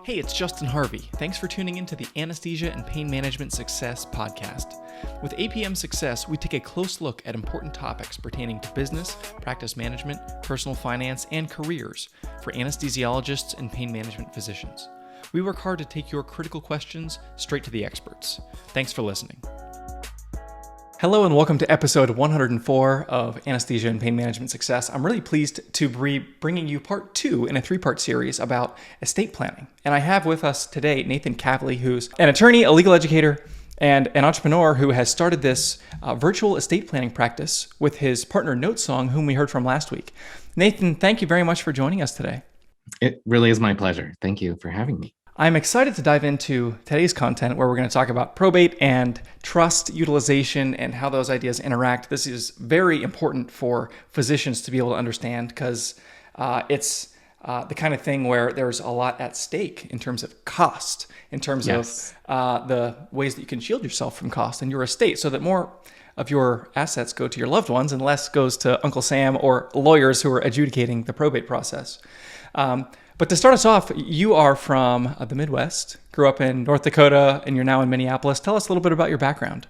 Hey, it's Justin Harvey. Thanks for tuning in to the Anesthesia and Pain Management Success podcast. With APM Success, we take a close look at important topics pertaining to business, practice management, personal finance, and careers for anesthesiologists and pain management physicians. We work hard to take your critical questions straight to the experts. Thanks for listening. Hello and welcome to episode 104 of Anesthesia and Pain Management Success. I'm really pleased to be bringing you part 2 in a 3-part series about estate planning. And I have with us today Nathan Kavlie, who's an attorney, a legal educator, and an entrepreneur who has started this virtual estate planning practice with his partner Notesong, whom we heard from last week. Nathan, thank you very much for joining us today. It really is my pleasure. Thank you for having me. I'm excited to dive into today's content where we're going to talk about probate and trust, utilization, and how those ideas interact. This is very important for physicians to be able to understand because it's the kind of thing where there's a lot at stake in terms of cost, in terms of the ways that you can shield yourself from cost in your estate so that more of your assets go to your loved ones and less goes to Uncle Sam or lawyers who are adjudicating the probate process. But to start us off, you are from the Midwest, grew up in North Dakota, and you're now in Minneapolis. Tell us a little bit about your background.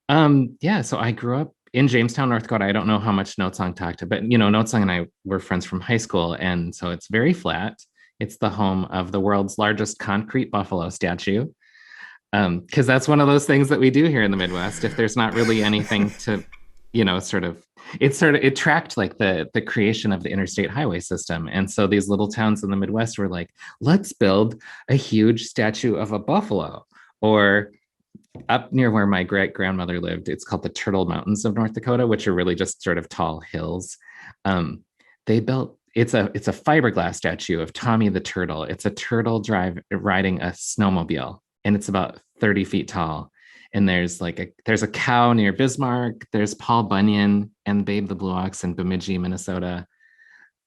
So I grew up in Jamestown, North Dakota. I don't know how much Notesong talked to, but Notesong and I were friends from high school, and so it's very flat. It's the home of the world's largest concrete buffalo statue, because that's one of those things that we do here in the Midwest. If there's not really anything to, it tracked like the creation of the interstate highway system. And so these little towns in the Midwest were like, let's build a huge statue of a buffalo. Or up near where my great grandmother lived, it's called the Turtle Mountains of North Dakota, which are really just sort of tall hills. They built, it's a fiberglass statue of Tommy the Turtle. It's a turtle riding a snowmobile, and it's about 30 feet tall. And there's a cow near Bismarck. There's Paul Bunyan and Babe the Blue Ox in Bemidji, Minnesota.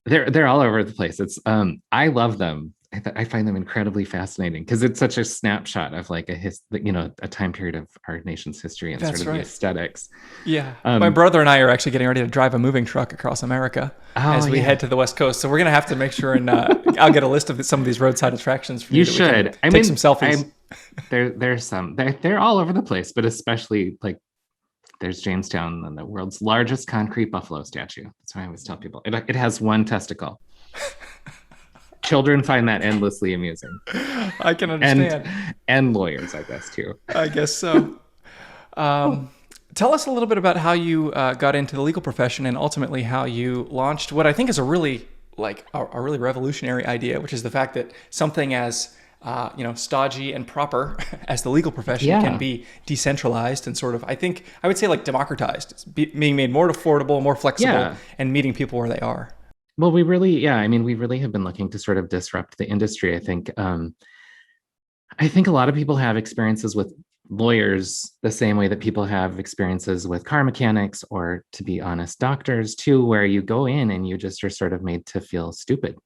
They're all over the place. It's I love them. I find them incredibly fascinating because it's such a snapshot of like a time period of our nation's history and the aesthetics. Yeah, my brother and I are actually getting ready to drive a moving truck across America as we head to the West Coast. So we're gonna have to make sure and I'll get a list of some of these roadside attractions for you. You should. Take some selfies. There's some. They're all over the place, but especially like there's Jamestown and the world's largest concrete buffalo statue. That's why I always tell people it has one testicle. Children find that endlessly amusing. I can understand. And lawyers, I guess, too. I guess so. Tell us a little bit about how you got into the legal profession and ultimately how you launched what I think is a really revolutionary idea, which is the fact that something as stodgy and proper as the legal profession can be decentralized and sort of, I would say like democratized. It's being made more affordable, more flexible, and meeting people where they are. Well, we really have been looking to sort of disrupt the industry. I think a lot of people have experiences with lawyers the same way that people have experiences with car mechanics or, to be honest, doctors too, where you go in and you just are sort of made to feel stupid.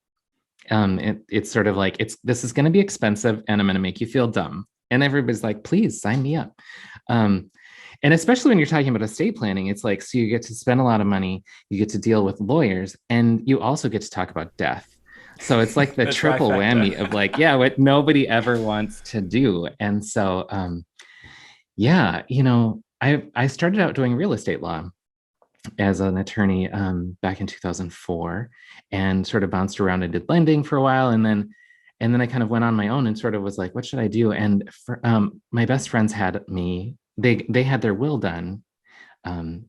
It's sort of like, this is going to be expensive and I'm going to make you feel dumb. And everybody's like, please sign me up. And especially when you're talking about estate planning, it's like, so you get to spend a lot of money, you get to deal with lawyers, and you also get to talk about death. So it's like the triple whammy of like, what nobody ever wants to do. And so, I started out doing real estate law as an attorney back in 2004 and sort of bounced around and did lending for a while. And then I kind of went on my own and sort of was like, what should I do? And my best friends had me, they had their will done. And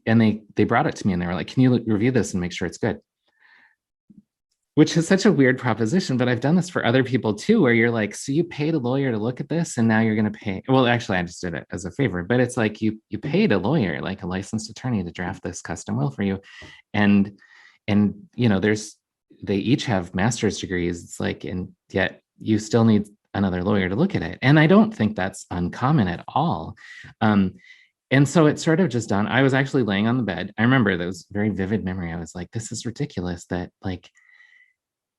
they brought it to me and they were like, can you review this and make sure it's good? Which is such a weird proposition, but I've done this for other people too, where you're like, so you paid a lawyer to look at this and now you're going to pay. Well, actually, I just did it as a favor, but it's like you paid a lawyer, like a licensed attorney, to draft this custom will for you. And they each have master's degrees. It's like, and yet you still need another lawyer to look at it. And I don't think that's uncommon at all. And so it sort of just done. I was actually laying on the bed. I remember there was very vivid memory. I was like, this is ridiculous that like,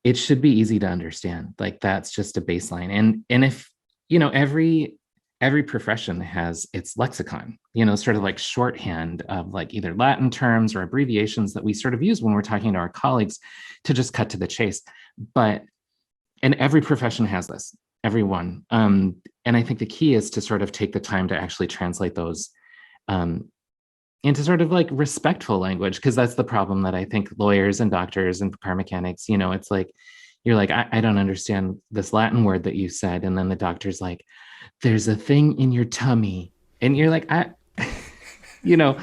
it should be easy to understand. Like that's just a baseline. And if, every profession has its lexicon, sort of like shorthand of like either Latin terms or abbreviations that we sort of use when we're talking to our colleagues to just cut to the chase. But and every profession has this, everyone. And I think the key is to sort of take the time to actually translate those into sort of like respectful language, because that's the problem that I think lawyers and doctors and car mechanics, it's like, you're like, I don't understand this Latin word that you said. And then the doctor's like, there's a thing in your tummy. And you're like, you know,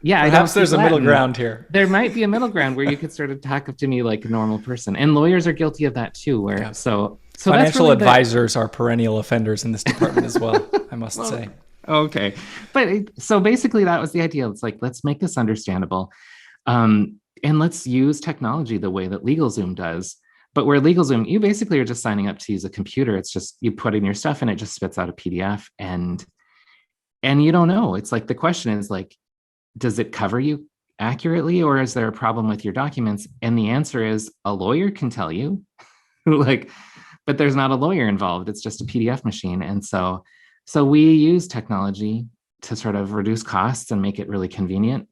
yeah, I don't Perhaps there's speak a middle Latin. ground here. There might be a middle ground where you could sort of talk to me like a normal person. And lawyers are guilty of that too, where Yeah. so Financial that's really advisors are perennial offenders in this department as well, I must well, say. okay. But so basically that was the idea. It's like, let's make this understandable. And let's use technology the way that LegalZoom does. But where LegalZoom, you basically are just signing up to use a computer. It's just, you put in your stuff and it just spits out a PDF, and you don't know. It's like, the question is like, does it cover you accurately, or is there a problem with your documents? And the answer is, a lawyer can tell you. Like, but there's not a lawyer involved. It's just a PDF machine. And so we use technology to sort of reduce costs and make it really convenient.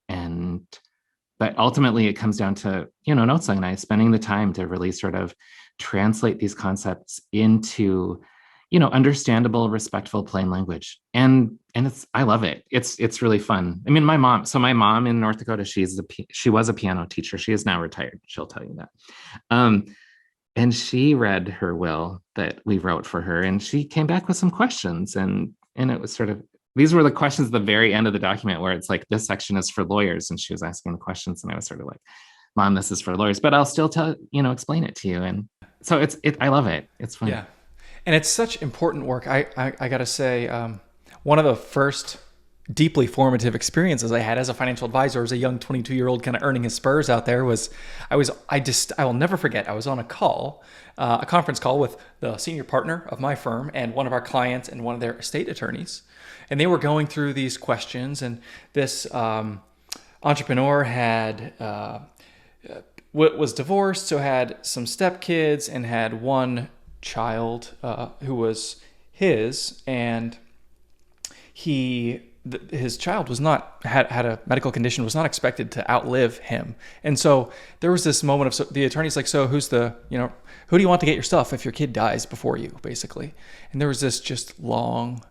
But ultimately it comes down to, Notesong and I spending the time to really sort of translate these concepts into, understandable, respectful, plain language. And I love it. It's really fun. I mean, my mom in North Dakota, she was a piano teacher. She is now retired. She'll tell you that. And she read her will that we wrote for her, and she came back with some questions, and it was sort of, these were the questions at the very end of the document where it's like, this section is for lawyers, and she was asking the questions, and I was sort of like, Mom, this is for lawyers, but I'll still explain it to you. And so I love it. It's fun. Yeah. And it's such important work. I got to say, one of the first deeply formative experiences I had as a financial advisor, as a young 22-year-old kind of earning his spurs out there, was I will never forget. I was on a conference call with the senior partner of my firm and one of our clients and one of their estate attorneys. And they were going through these questions, and this entrepreneur had was divorced, so had some stepkids and had one child who was his, and his child was not had a medical condition, was not expected to outlive him. And so there was this moment of, the attorney's like, so who do you want to get your stuff if your kid dies before you, basically? And there was this just long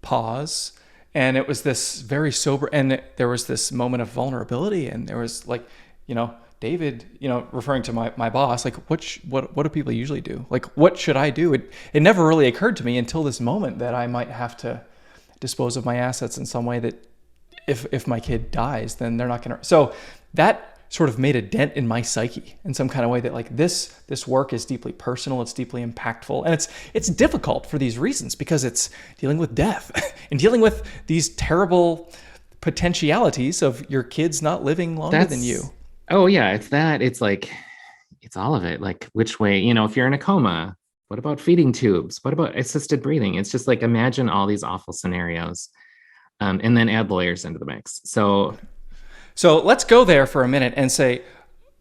pause, and it was this very sober, and there was this moment of vulnerability, and there was like, David, referring to my boss, like, what do people usually do? Like, what should I do? It never really occurred to me until this moment that I might have to dispose of my assets in some way, that if my kid dies, then they're not going to. So that sort of made a dent in my psyche in some kind of way, that like this work is deeply personal, it's deeply impactful, and it's difficult for these reasons, because it's dealing with death and dealing with these terrible potentialities of your kids not living longer than you. Oh yeah, it's that. It's like, it's all of it. Like, which way, if you're in a coma, what about feeding tubes? What about assisted breathing? It's just like, imagine all these awful scenarios, and then add lawyers into the mix. So let's go there for a minute and say,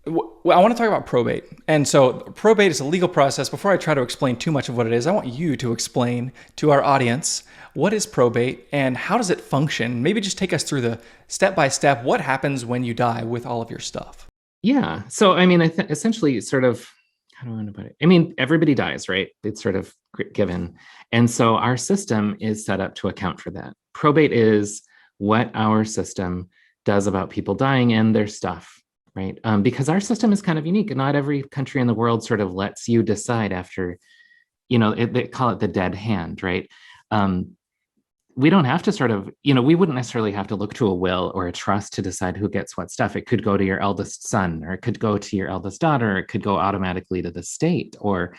I want to talk about probate. And so probate is a legal process. Before I try to explain too much of what it is, I want you to explain to our audience, what is probate and how does it function? Maybe just take us through the step-by-step, what happens when you die with all of your stuff? Yeah. So, I mean, essentially sort of, how do I want to put it? I mean, everybody dies, right? It's sort of given. And so our system is set up to account for that. Probate is what our system does about people dying and their stuff, right? Because our system is kind of unique. Not every country in the world sort of lets you decide after, they call it the dead hand, right? We don't have to sort of, we wouldn't necessarily have to look to a will or a trust to decide who gets what stuff. It could go to your eldest son, or it could go to your eldest daughter, or it could go automatically to the state, or,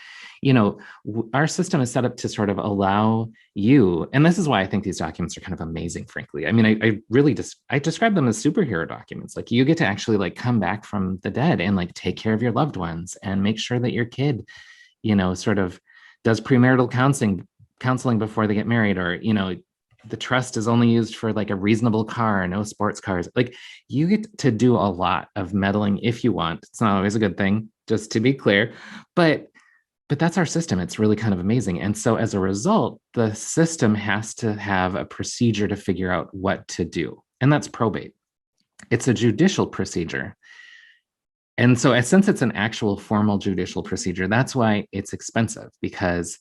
our system is set up to sort of allow you, and this is why I think these documents are kind of amazing, frankly. I mean, I really I describe them as superhero documents. Like, you get to actually like come back from the dead and like take care of your loved ones and make sure that your kid, sort of does premarital counseling before they get married, or, the trust is only used for like a reasonable car, no sports cars. Like, you get to do a lot of meddling if you want. It's not always a good thing, just to be clear, but that's our system. It's really kind of amazing. And so as a result, the system has to have a procedure to figure out what to do. And that's probate. It's a judicial procedure. And so since it's an actual formal judicial procedure, that's why it's expensive, because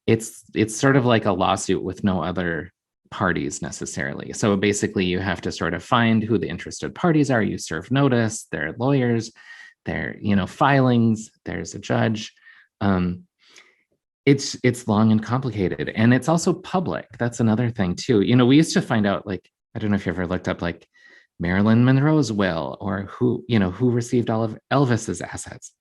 it's sort of like a lawsuit with no other parties necessarily. So basically you have to sort of find who the interested parties are. You serve notice, there are lawyers, there, filings, there's a judge. It's long and complicated, and it's also public. That's another thing too. We used to find out, like, I don't know if you ever looked up like Marilyn Monroe's will, or who received all of Elvis's assets.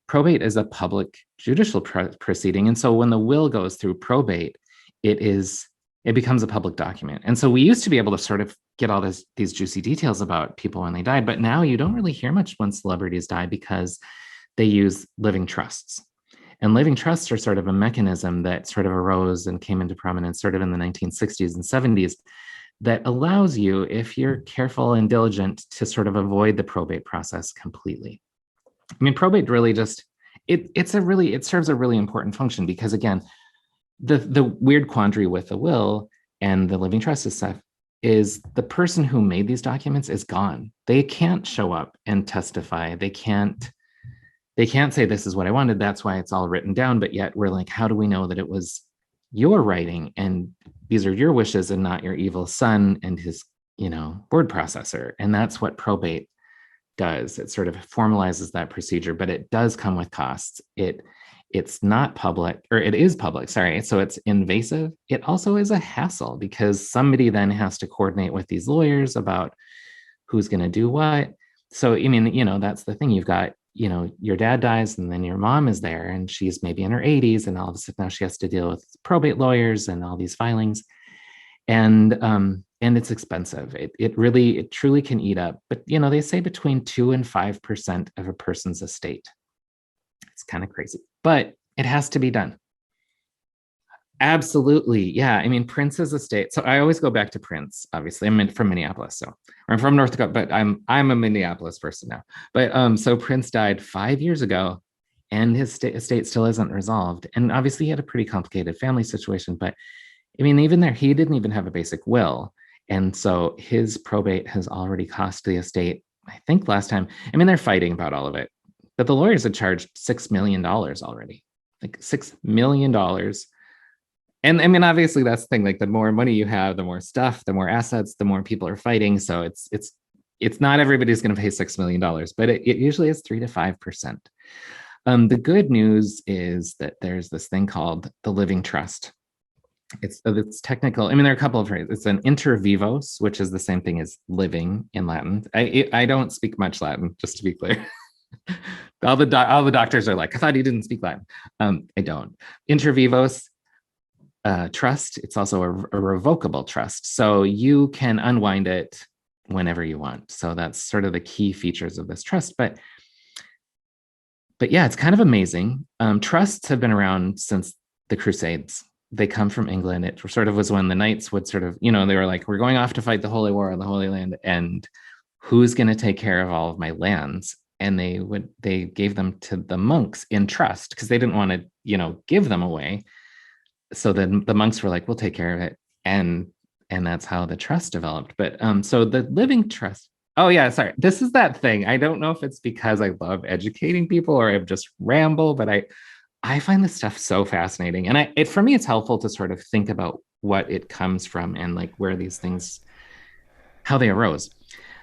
Probate is a public judicial proceeding, and so when the will goes through probate, it becomes a public document. And so we used to be able to sort of get all these juicy details about people when they died, but now you don't really hear much when celebrities die, because they use living trusts. And living trusts are sort of a mechanism that sort of arose and came into prominence sort of in the 1960s and 70s, that allows you, if you're careful and diligent, to sort of avoid the probate process completely. I mean, probate really just, it serves a really important function, because again, the weird quandary with the will and the living trust stuff is the person who made these documents is gone. They can't show up and testify. They can't say, this is what I wanted, that's why it's all written down. But yet we're like, how do we know that it was your writing and these are your wishes and not your evil son and his, word processor? And that's what probate does. It sort of formalizes that procedure, but it does come with costs. It's not public, or it is public, sorry. So it's invasive. It also is a hassle, because somebody then has to coordinate with these lawyers about who's going to do what. So, I mean, that's the thing. You've got, your dad dies, and then your mom is there, and she's maybe in her 80s, and all of a sudden now she has to deal with probate lawyers and all these filings. And it's expensive. It truly can eat up. But, they say between 2 and 5% of a person's estate. It's kind of crazy, but it has to be done. Absolutely. Yeah. I mean, Prince's estate. So I always go back to Prince, obviously. I'm from Minneapolis. So I'm from North Dakota, but I'm a Minneapolis person now. But so Prince died 5 years ago, and his estate still isn't resolved. And obviously he had a pretty complicated family situation, but I mean, even there, he didn't even have a basic will. And so his probate has already cost the estate, I think last time, I mean, they're fighting about all of it, but the lawyers had charged $6 million already, like $6 million. And I mean, obviously that's the thing, like the more money you have, the more stuff, the more assets, the more people are fighting. So it's not everybody's going to pay $6 million, but it usually is 3 to 5%. The good news is that there's this thing called the living trust. It's technical. I mean, there are a couple of phrases. It's an inter vivos, which is the same thing as living in Latin. I don't speak much Latin, just to be clear. all the doctors are like, I thought he didn't speak Latin. I don't. Inter vivos trust. It's also a revocable trust, so you can unwind it whenever you want. So that's sort of the key features of this trust. But yeah, it's kind of amazing. Trusts have been around since the Crusades. They come from England. It sort of was when the knights would sort of, they were like, we're going off to fight the Holy War on the Holy Land, and who's going to take care of all of my lands? And they gave them to the monks in trust, because they didn't want to, give them away. So then the monks were like, we'll take care of it. And that's how the trust developed. But so the living trust. Oh yeah, sorry. This is that thing. I don't know if it's because I love educating people or I just ramble, but I find this stuff so fascinating. And for me, it's helpful to sort of think about what it comes from and like where these things, how they arose.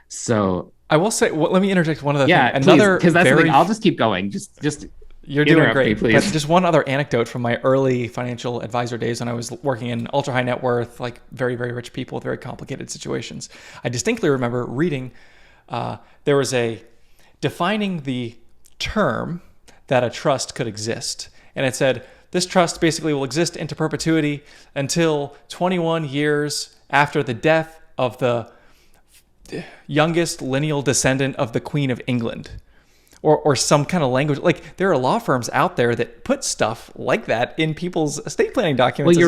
So I will say, let me interject one other thing. Another, because that's the thing. I'll just keep going. Just you're doing great. But just one other anecdote from my early financial advisor days when I was working in ultra high net worth, like very, very rich people with very complicated situations. I distinctly remember reading, there was a defining the term that a trust could exist. And it said, this trust basically will exist into perpetuity until 21 years after the death of the youngest lineal descendant of the Queen of England, or some kind of language. Like, there are law firms out there that put stuff like that in people's estate planning documents,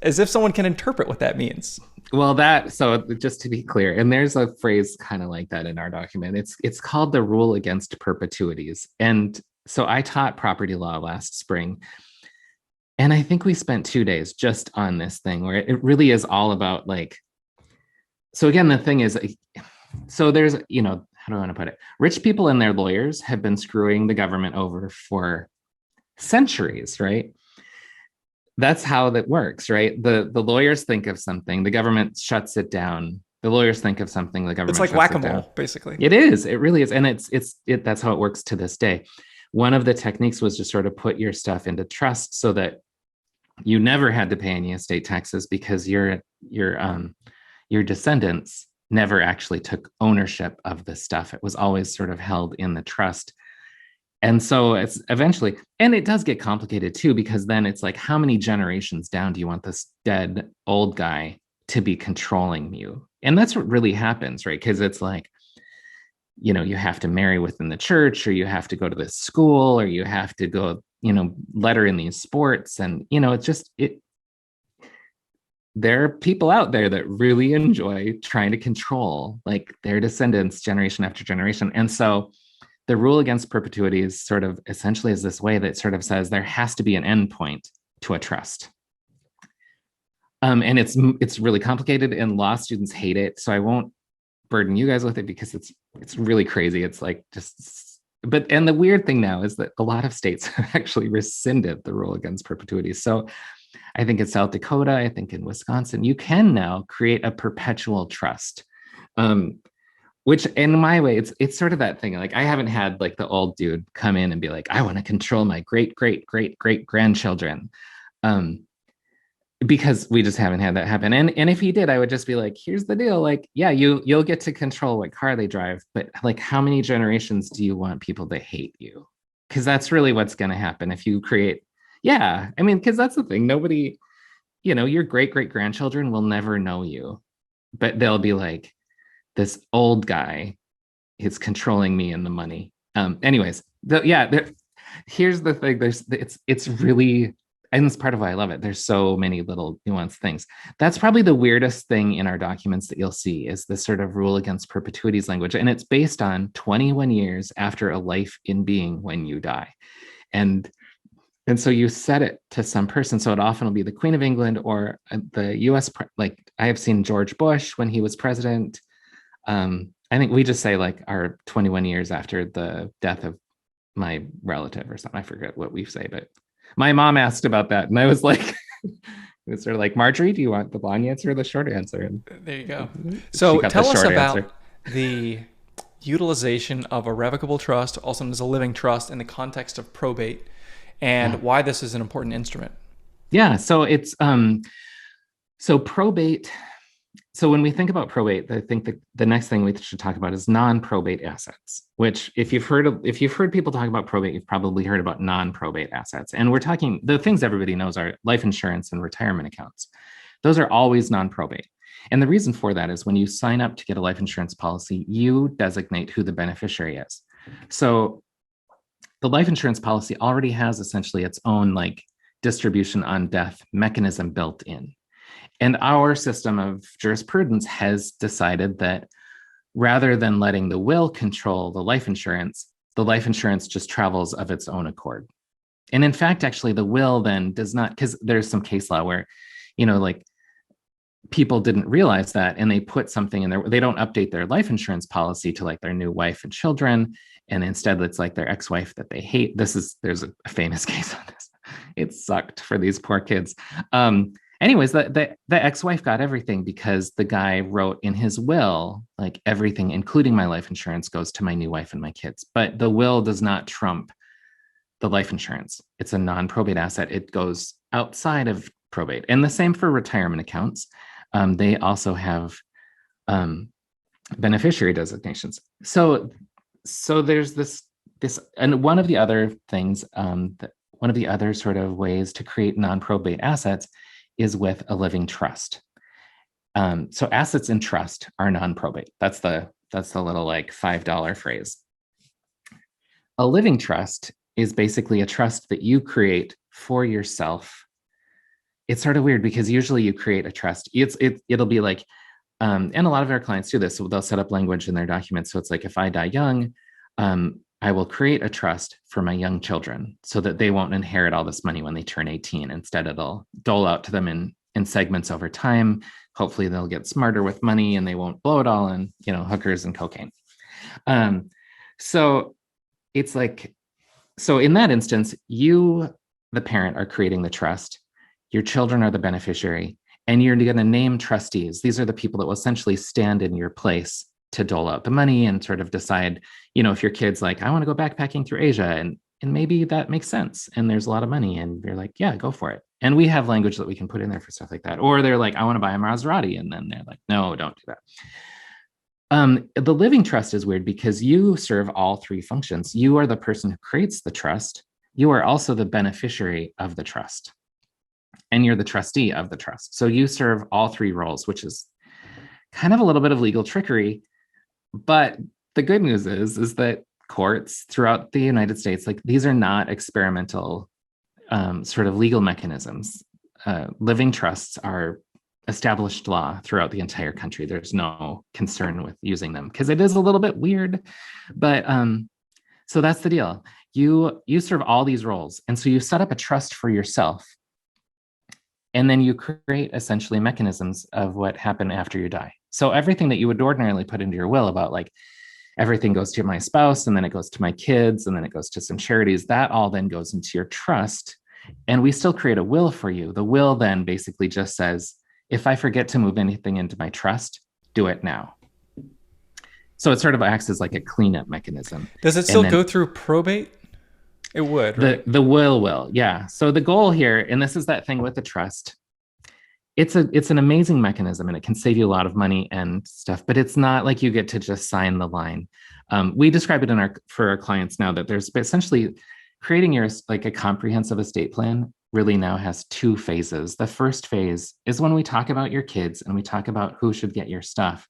as if someone can interpret what that means. Well, so just to be clear, and there's a phrase kind of like that in our document. It's called the rule against perpetuities. And so I taught property law last spring, and I think we spent 2 days just on this thing where it really is all about like, so again, the thing is, so there's, how do I want to put it? Rich people and their lawyers have been screwing the government over for centuries, right? That's how that works, right? The lawyers think of something, the government shuts it down. The lawyers think of something, the government It's like shuts it down. whack-a-mole, basically. It is. It really is. And that's how it works to this day. One of the techniques was to sort of put your stuff into trust so that you never had to pay any estate taxes because your descendants never actually took ownership of the stuff. It was always sort of held in the trust. And so it's eventually, and it does get complicated too, because then it's like, how many generations down do you want this dead old guy to be controlling you? And that's what really happens, right? Because it's like, you know, you have to marry within the church, or you have to go to this school, or you have to go, you know, letter in these sports. And, you know, there are people out there that really enjoy trying to control like their descendants generation after generation. And so the rule against perpetuity is sort of essentially is this way that sort of says there has to be an endpoint to a trust. And it's really complicated and law students hate it. So I won't burden you guys with it because it's really crazy. It's like and the weird thing now is that a lot of states have actually rescinded the rule against perpetuity. So I think in South Dakota, I think in Wisconsin, you can now create a perpetual trust. Which in my way, it's sort of that thing. Like I haven't had like the old dude come in and be like, I want to control my great grandchildren. Because we just haven't had that happen. And if he did, I would just be like, here's the deal. Like, yeah, you'll get to control what car they drive, but like how many generations do you want people to hate you? Because that's really what's going to happen if you create. Yeah, I mean, because that's the thing. Nobody, you know, your great grandchildren will never know you, but they'll be like, this old guy is controlling me and the money. Anyways, here's the thing. It's really, and it's part of why I love it. There's so many little nuanced things. That's probably the weirdest thing in our documents that you'll see is this sort of rule against perpetuities language. And it's based on 21 years after a life in being when you die. And so you set it to some person. So it often will be the Queen of England or the US, like I have seen George Bush when he was president. I think we just say like our 21 years after the death of my relative or something. I forget what we say, but my mom asked about that. And I was like, it's sort of like, Marjorie, do you want the long answer or the short answer? And there you go. So tell us about the utilization of a revocable trust, also known as a living trust, in the context of probate, and why this is an important instrument. Yeah. So it's, so probate. So when we think about probate, I think the next thing we should talk about is non-probate assets, which if you've heard people talk about probate, you've probably heard about non-probate assets. And we're talking, the things everybody knows are life insurance and retirement accounts. Those are always non-probate. And the reason for that is when you sign up to get a life insurance policy, you designate who the beneficiary is. So the life insurance policy already has essentially its own like distribution on death mechanism built in. And our system of jurisprudence has decided that rather than letting the will control the life insurance just travels of its own accord. And in fact, actually, the will then does not, because there's some case law where, you know, like people didn't realize that and they put something in there. They don't update their life insurance policy to like their new wife and children. And instead, it's like their ex-wife that they hate. There's a famous case on this. It sucked for these poor kids. Anyways, the ex-wife got everything because the guy wrote in his will, like everything, including my life insurance, goes to my new wife and my kids. But the will does not trump the life insurance. It's a non-probate asset. It goes outside of probate. And the same for retirement accounts. They also have beneficiary designations. So there's this, and one of the other things, one of the other sort of ways to create non-probate assets is with a living trust. So assets in trust are non-probate. That's the little like $5 phrase. A living trust is basically a trust that you create for yourself. It's sort of weird because usually you create a trust. It'll be like, and a lot of our clients do this. So they'll set up language in their documents. So it's like, if I die young, I will create a trust for my young children so that they won't inherit all this money when they turn 18. Instead, it'll dole out to them in segments over time. Hopefully they'll get smarter with money and they won't blow it all on, you know, hookers and cocaine. So it's like, so in that instance, you, the parent, are creating the trust. Your children are the beneficiary, and you're going to name trustees. These are the people that will essentially stand in your place to dole out the money and sort of decide, if your kid's like, I want to go backpacking through Asia, and maybe that makes sense, and there's a lot of money, and you're like, yeah, go for it. And we have language that we can put in there for stuff like that. Or they're like, I want to buy a Maserati, and then they're like, no, don't do that. The living trust is weird because you serve all three functions. You are the person who creates the trust. You are also the beneficiary of the trust, and you're the trustee of the trust. So you serve all three roles, which is kind of a little bit of legal trickery. But the good news is that courts throughout the United States, like, these are not experimental sort of legal mechanisms. Living trusts are established law throughout the entire country. There's no concern with using them because it is a little bit weird. But so that's the deal. You serve all these roles. And so you set up a trust for yourself. And then you create essentially mechanisms of what happened after you die. So everything that you would ordinarily put into your will about, like, everything goes to my spouse, and then it goes to my kids, and then it goes to some charities, that all then goes into your trust. And we still create a will for you. The will then basically just says, if I forget to move anything into my trust, do it now. So it sort of acts as like a cleanup mechanism. Does it still go through probate? It would, right? The will, yeah. So the goal here, and this is that thing with the trust, it's an amazing mechanism, and it can save you a lot of money and stuff, but it's not like you get to just sign the line. We describe it for our clients now that there's essentially creating like a comprehensive estate plan really now has two phases. The first phase is when we talk about your kids and we talk about who should get your stuff.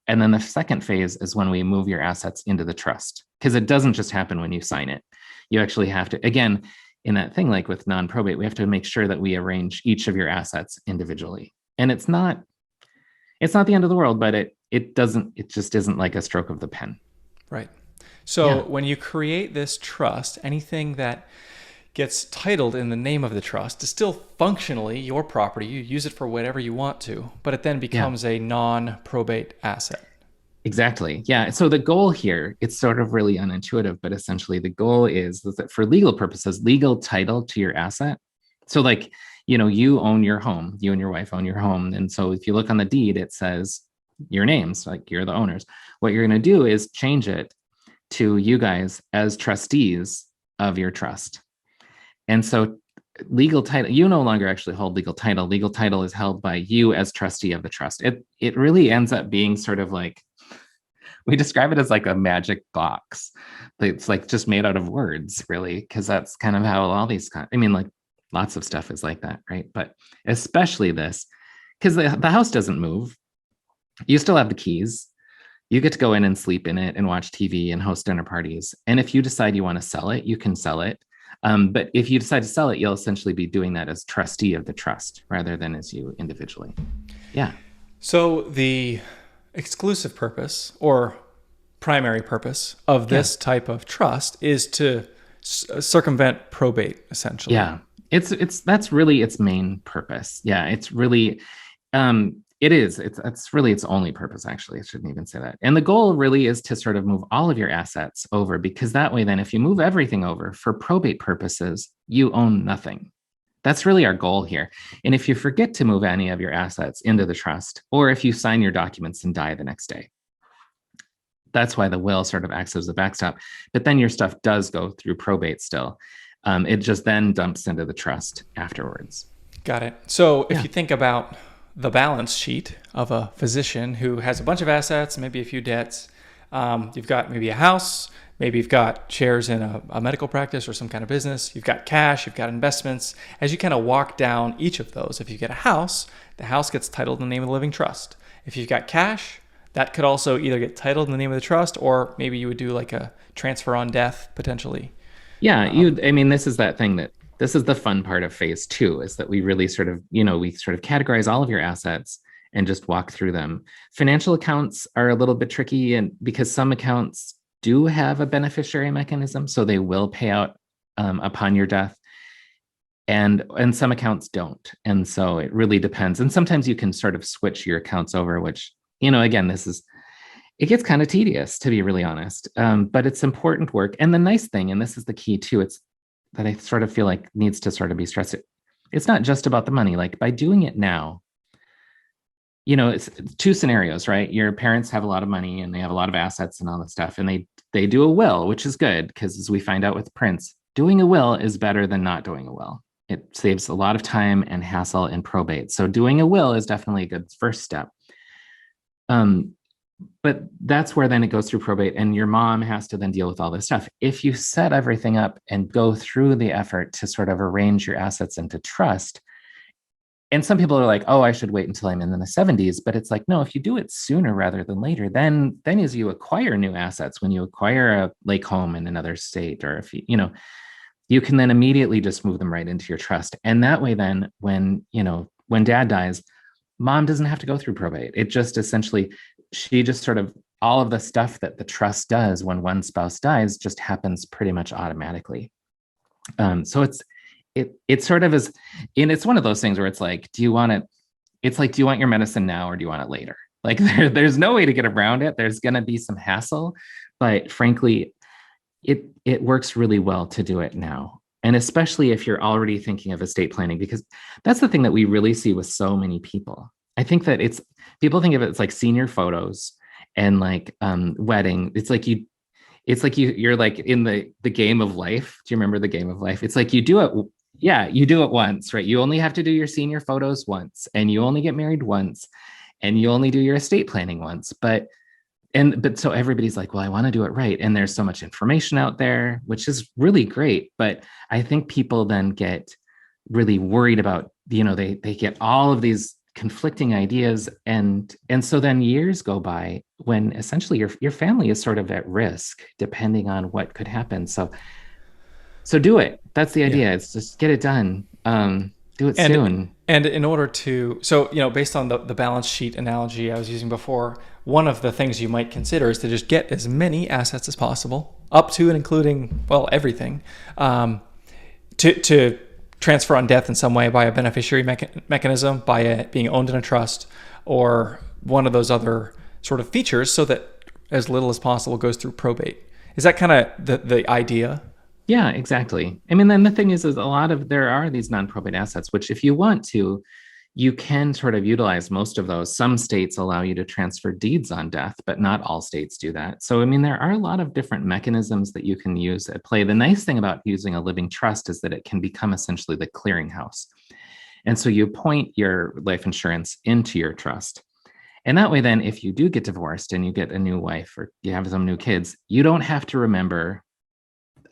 And then the second phase is when we move your assets into the trust, because it doesn't just happen when you sign it. You actually have to, again, in that thing, like with non-probate, we have to make sure that we arrange each of your assets individually. And it's not the end of the world, but it just isn't like a stroke of the pen. Right. So when you create this trust, anything that gets titled in the name of the trust is still functionally your property. You use it for whatever you want to, but it then becomes a non-probate asset. Exactly. Yeah. So the goal here, it's sort of really unintuitive, but essentially the goal is that for legal purposes, legal title to your asset. So like, you own your home, you and your wife own your home. And so if you look on the deed, it says your names, like you're the owners. What you're going to do is change it to you guys as trustees of your trust. And so legal title, you no longer actually hold legal title. Legal title is held by you as trustee of the trust. It really ends up being sort of like, we describe it as like a magic box. It's like just made out of words, really, because that's kind of how all these, like lots of stuff is like that, right? But especially this, because the house doesn't move. You still have the keys. You get to go in and sleep in it and watch TV and host dinner parties. And if you decide you want to sell it, you can sell it. But if you decide to sell it, you'll essentially be doing that as trustee of the trust rather than as you individually. Yeah. So the exclusive purpose or primary purpose of this type of trust is to circumvent probate, essentially. Yeah. That's really its main purpose. Yeah. It's really, it's really its only purpose, actually. I shouldn't even say that. And the goal really is to sort of move all of your assets over, because that way, then if you move everything over for probate purposes, you own nothing. That's really our goal here. And if you forget to move any of your assets into the trust, or if you sign your documents and die the next day, that's why the will sort of acts as a backstop. But then your stuff does go through probate still. It just then dumps into the trust afterwards. Got it. So if you think about the balance sheet of a physician who has a bunch of assets, maybe a few debts, you've got maybe a house, maybe you've got shares in a medical practice or some kind of business, you've got cash, you've got investments. As you kind of walk down each of those, if you get a house, the house gets titled in the name of the living trust. If you've got cash, that could also either get titled in the name of the trust, or maybe you would do like a transfer on death potentially. Yeah, this is that thing that this is the fun part of phase 2, is that we really sort of, we sort of categorize all of your assets and just walk through them. Financial accounts are a little bit tricky, and because some accounts do have a beneficiary mechanism, so they will pay out upon your death, and some accounts don't. And so it really depends. And sometimes you can sort of switch your accounts over, which, again, it gets kind of tedious, to be really honest. But it's important work. And the nice thing, and this is the key too, it's that I sort of feel like needs to sort of be stressed. It's not just about the money. Like by doing it now, it's two scenarios, right? Your parents have a lot of money and they have a lot of assets and all that stuff. And they do a will, which is good because as we find out with Prince, doing a will is better than not doing a will. It saves a lot of time and hassle in probate. So doing a will is definitely a good first step. But that's where then it goes through probate and your mom has to then deal with all this stuff. If you set everything up and go through the effort to sort of arrange your assets into trust, and some people are like, oh, I should wait until I'm in the 70s. But it's like, no, if you do it sooner rather than later, then as you acquire new assets, when you acquire a lake home in another state, or if you can then immediately just move them right into your trust. And that way, then when dad dies, mom doesn't have to go through probate. It just essentially, she just sort of, all of the stuff that the trust does when one spouse dies just happens pretty much automatically. So it sort of is, and it's one of those things where it's like, do you want your medicine now or do you want it later? Like there's no way to get around it. There's going to be some hassle, but frankly, it works really well to do it now. And especially if you're already thinking of estate planning, because that's the thing that we really see with so many people. I think that people think of it as like senior photos and like wedding. It's like you're like in the game of life. Do you remember the game of life? It's like you do it. Yeah, you do it once, right? You only have to do your senior photos once, and you only get married once, and you only do your estate planning once. But so everybody's like, well, I want to do it right. And there's so much information out there, which is really great. But I think people then get really worried about, they get all of these conflicting ideas. And so then years go by when essentially your family is sort of at risk, depending on what could happen. So do it. That's the idea. Yeah. It's just get it done. Do it soon. And in order to, based on the balance sheet analogy I was using before, one of the things you might consider is to just get as many assets as possible, up to and including, everything, to transfer on death in some way by a beneficiary mechanism, by it being owned in a trust, or one of those other sort of features, so that as little as possible goes through probate. Is that kind of the idea? Yeah, exactly. I mean, then the thing is there are these non-probate assets, which if you want to, you can sort of utilize most of those. Some states allow you to transfer deeds on death, but not all states do that. So, I mean, there are a lot of different mechanisms that you can use at play. The nice thing about using a living trust is that it can become essentially the clearinghouse. And so you point your life insurance into your trust. And that way, then, if you do get divorced and you get a new wife or you have some new kids, you don't have to remember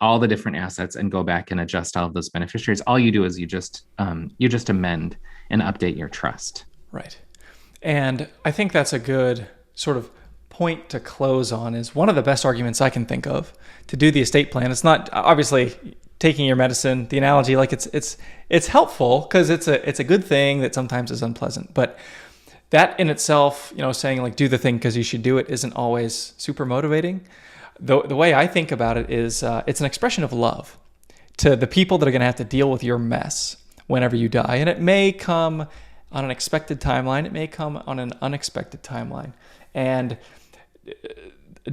all the different assets and go back and adjust all of those beneficiaries. All you do is you just amend and update your trust. Right. And I think that's a good sort of point to close on. Is one of the best arguments I can think of to do the estate plan. It's not obviously taking your medicine, the analogy, like it's helpful because it's a good thing that sometimes is unpleasant, but that in itself, saying like do the thing because you should do it isn't always super motivating. The way I think about it is it's an expression of love to the people that are going to have to deal with your mess whenever you die. And it may come on an expected timeline. It may come on an unexpected timeline. And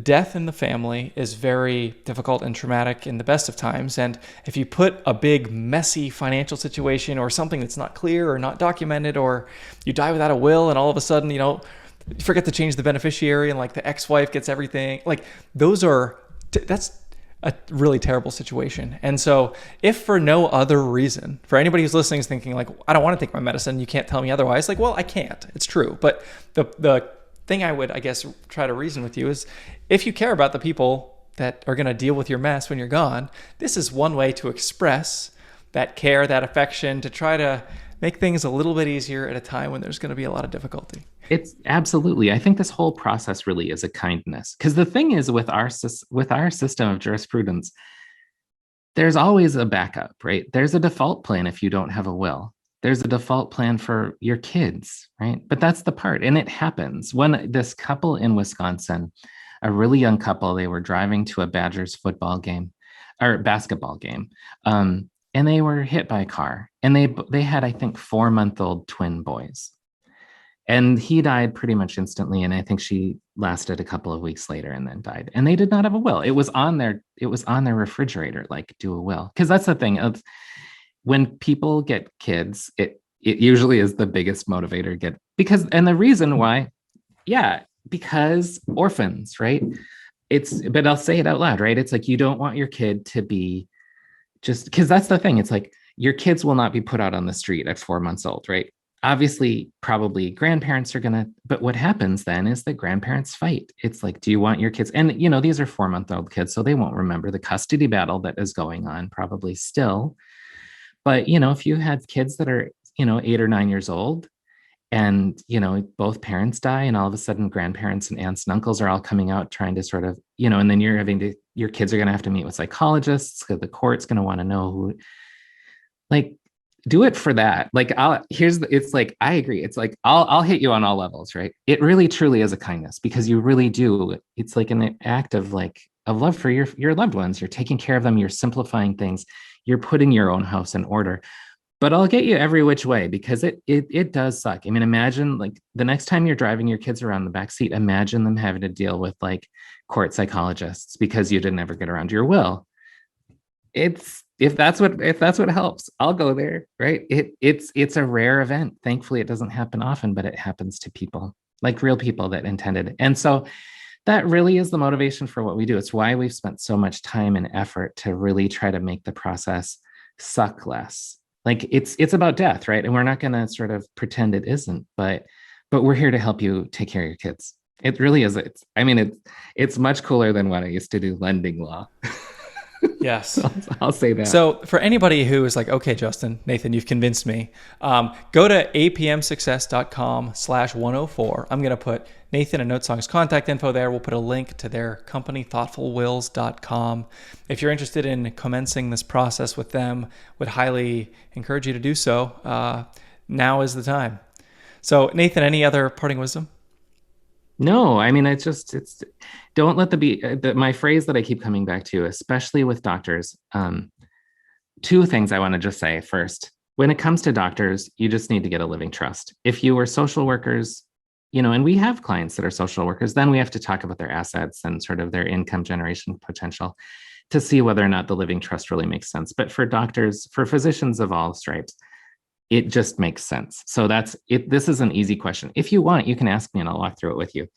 death in the family is very difficult and traumatic in the best of times. And if you put a big, messy financial situation or something that's not clear or not documented, or you die without a will and all of a sudden, you forget to change the beneficiary and like the ex-wife gets everything. Like that's a really terrible situation. And so if for no other reason, for anybody who's listening is thinking like, I don't want to take my medicine, you can't tell me otherwise. Like, well, I can't. It's true. But the thing I would, I guess, try to reason with you is if you care about the people that are going to deal with your mess when you're gone, this is one way to express that care, that affection, to try to make things a little bit easier at a time when there's going to be a lot of difficulty. It's absolutely. I think this whole process really is a kindness, because the thing is with our system of jurisprudence, there's always a backup, right? There's a default plan if you don't have a will. There's a default plan for your kids, right? But that's the part, and it happens. When this couple in Wisconsin, a really young couple, they were driving to a Badgers football game or basketball game, and they were hit by a car, and they had, I think, 4-month-old twin boys. And he died pretty much instantly. And I think she lasted a couple of weeks later and then died. And they did not have a will. It was on their refrigerator, like, do a will. Because that's the thing of when people get kids, it usually is the biggest motivator and the reason why, yeah, because orphans, right? But I'll say it out loud, right? It's like, you don't want your kid to be just, because that's the thing. It's like, your kids will not be put out on the street at 4 months old, right? Obviously, probably grandparents are but what happens then is the grandparents fight. It's like, do you want your kids? And, these are 4-month-old kids, so they won't remember the custody battle that is going on probably still. But, if you have kids that are, 8 or 9 years old, and, both parents die, and all of a sudden grandparents and aunts and uncles are all coming out trying to sort of, and then your kids are going to have to meet with psychologists because the court's going to want to know who, like, do it for that. Like, it's like, I agree. It's like, I'll hit you on all levels, right? It really truly is a kindness, because you really do. It's like an act of love for your loved ones. You're taking care of them. You're simplifying things. You're putting your own house in order. But I'll get you every which way, because it does suck. I mean, imagine, like, the next time you're driving your kids around the backseat, imagine them having to deal with, like, court psychologists because you didn't ever get around your will. If that's what helps, I'll go there, right? It's a rare event. Thankfully, it doesn't happen often, but it happens to people, like real people that intended it. And so that really is the motivation for what we do. It's why we've spent so much time and effort to really try to make the process suck less. Like, it's about death, right? And we're not going to sort of pretend it isn't, but we're here to help you take care of your kids. It really is. It's much cooler than what I used to do, lending law. Yes. I'll say that. So for anybody who is like, okay, Justin, Nathan, you've convinced me, go to apmsuccess.com/104. I'm going to put Nathan and Notesong's contact info there. We'll put a link to their company, thoughtfulwills.com. If you're interested in commencing this process with them, would highly encourage you to do so. Now is the time. So Nathan, any other parting wisdom? No, I mean, it's don't let my phrase that I keep coming back to, especially with doctors. Two things I want to just say. First, when it comes to doctors, you just need to get a living trust. If you were social workers, and we have clients that are social workers, then we have to talk about their assets and sort of their income generation potential to see whether or not the living trust really makes sense. But for doctors, for physicians of all stripes, it just makes sense. So that's it. This is an easy question. If you want, you can ask me and I'll walk through it with you.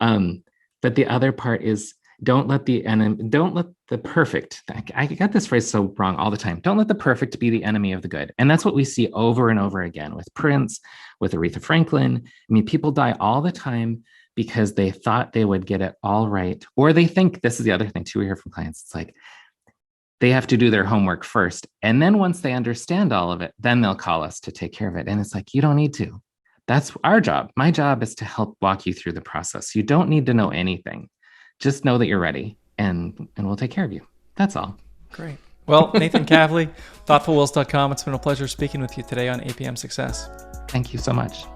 But the other part is, don't let the perfect, I got this phrase so wrong all the time. Don't let the perfect be the enemy of the good. And that's what we see over and over again with Prince, with Aretha Franklin. I mean, people die all the time because they thought they would get it all right. Or they think, this is the other thing too, we hear from clients. It's like, they have to do their homework first. And then once they understand all of it, then they'll call us to take care of it. And it's like, you don't need to. That's our job. My job is to help walk you through the process. You don't need to know anything. Just know that you're ready, and we'll take care of you. That's all. Great. Well, Nathan Kavlie, thoughtfulwills.com. It's been a pleasure speaking with you today on APM Success. Thank you so much.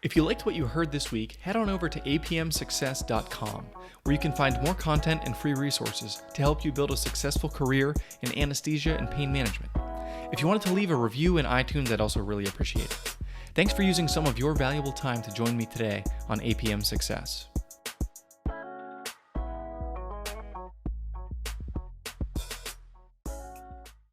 If you liked what you heard this week, head on over to apmsuccess.com, where you can find more content and free resources to help you build a successful career in anesthesia and pain management. If you wanted to leave a review in iTunes, I'd also really appreciate it. Thanks for using some of your valuable time to join me today on APM Success.